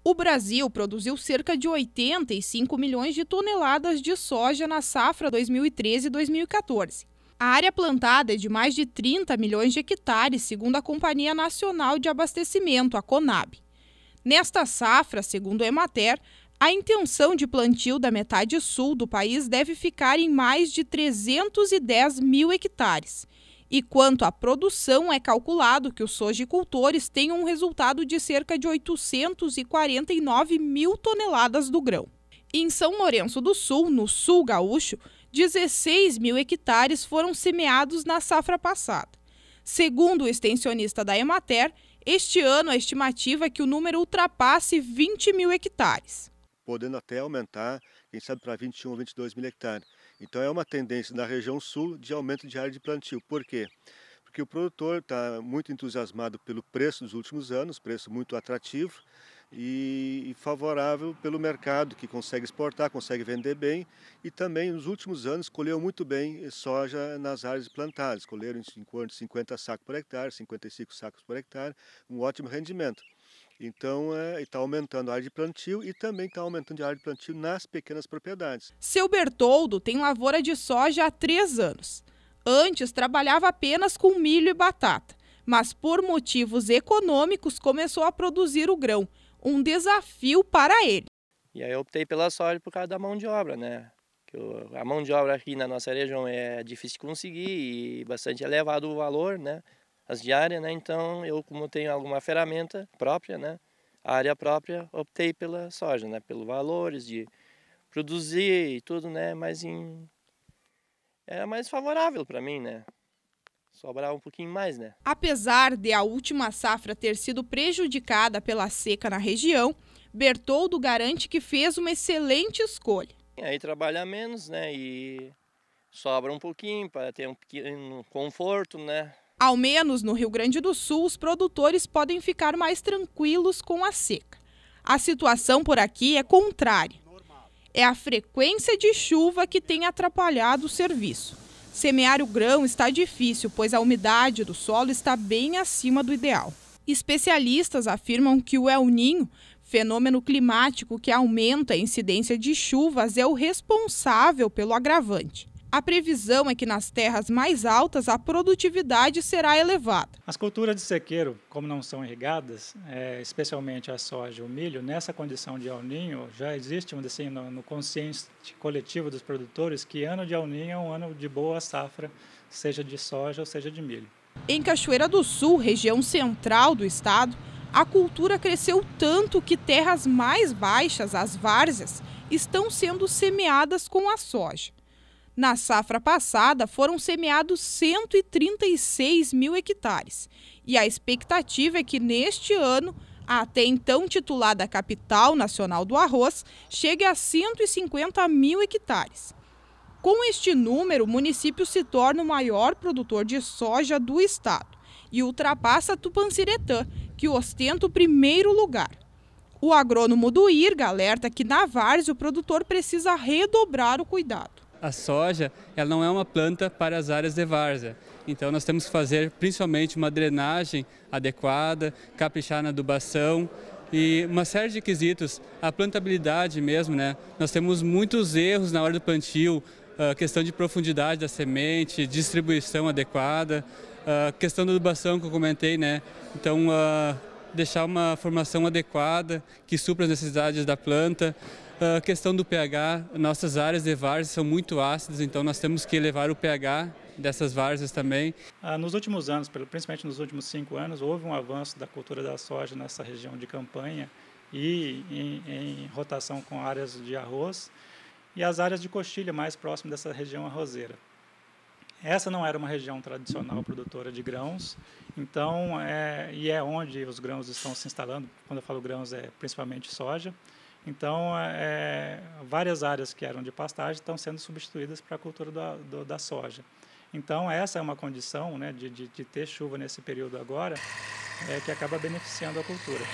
O Brasil produziu cerca de 85 milhões de toneladas de soja na safra 2013-2014. A área plantada é de mais de 30 milhões de hectares, segundo a Companhia Nacional de Abastecimento, a Conab. Nesta safra, segundo o Emater, a intenção de plantio da metade sul do país deve ficar em mais de 310 mil hectares. E quanto à produção, é calculado que os sojicultores tenham um resultado de cerca de 849 mil toneladas do grão. Em São Lourenço do Sul, no sul gaúcho, 16 mil hectares foram semeados na safra passada. Segundo o extensionista da Emater, este ano a estimativa é que o número ultrapasse 20 mil hectares. Podendo até aumentar, quem sabe, para 21 ou 22 mil hectares. Então é uma tendência na região sul de aumento de área de plantio. Por quê? Porque o produtor está muito entusiasmado pelo preço dos últimos anos, preço muito atrativo e favorável pelo mercado, que consegue exportar, consegue vender bem, e também nos últimos anos colheu muito bem soja nas áreas plantadas, colheram em torno de 50 sacos por hectare, 55 sacos por hectare, um ótimo rendimento. Então, está aumentando a área de plantio e também está aumentando a área de plantio nas pequenas propriedades. Seu Bertoldo tem lavoura de soja há 3 anos. Antes, trabalhava apenas com milho e batata, mas por motivos econômicos começou a produzir o grão, um desafio para ele. E aí eu optei pela soja por causa da mão de obra, né? A mão de obra aqui na nossa região é difícil de conseguir e bastante elevado o valor, né? As diárias, né? Então eu, como tenho alguma ferramenta própria, né? A área própria, optei pela soja, né? Pelos valores de produzir e tudo, né? Era mais favorável para mim, né? Sobrar um pouquinho mais, né? Apesar de a última safra ter sido prejudicada pela seca na região, Bertoldo garante que fez uma excelente escolha. Aí trabalha menos, né? E sobra um pouquinho para ter um pequeno conforto, né? Ao menos no Rio Grande do Sul, os produtores podem ficar mais tranquilos com a seca. A situação por aqui é contrária. É a frequência de chuva que tem atrapalhado o serviço. Semear o grão está difícil, pois a umidade do solo está bem acima do ideal. Especialistas afirmam que o El Niño, fenômeno climático que aumenta a incidência de chuvas, é o responsável pelo agravante. A previsão é que nas terras mais altas a produtividade será elevada. As culturas de sequeiro, como não são irrigadas, especialmente a soja e o milho, nessa condição de El Niño, já existe assim, no consciente coletivo dos produtores que ano de El Niño é um ano de boa safra, seja de soja ou seja de milho. Em Cachoeira do Sul, região central do estado, a cultura cresceu tanto que terras mais baixas, as várzeas, estão sendo semeadas com a soja. Na safra passada, foram semeados 136 mil hectares. E a expectativa é que neste ano, a até então titulada Capital Nacional do Arroz, chegue a 150 mil hectares. Com este número, o município se torna o maior produtor de soja do estado e ultrapassa Tupanciretã, que ostenta o primeiro lugar. O agrônomo do IRGA alerta que na várzea o produtor precisa redobrar o cuidado. A soja ela não é uma planta para as áreas de várzea, então nós temos que fazer principalmente uma drenagem adequada, caprichar na adubação e uma série de quesitos, a plantabilidade mesmo, né? Nós temos muitos erros na hora do plantio, questão de profundidade da semente, distribuição adequada, questão da adubação que eu comentei, né? Então deixar uma formação adequada que supra as necessidades da planta. A questão do pH, nossas áreas de várzea são muito ácidas, então nós temos que elevar o pH dessas várzeas também. Nos últimos anos, principalmente nos últimos 5 anos, houve um avanço da cultura da soja nessa região de campanha e em rotação com áreas de arroz e as áreas de coxilha mais próximas dessa região arrozeira. Essa não era uma região tradicional produtora de grãos, então é onde os grãos estão se instalando. Quando eu falo grãos, é principalmente soja. Então, várias áreas que eram de pastagem estão sendo substituídas para a cultura da soja. Então, essa é uma condição, né, de ter chuva nesse período agora, que acaba beneficiando a cultura.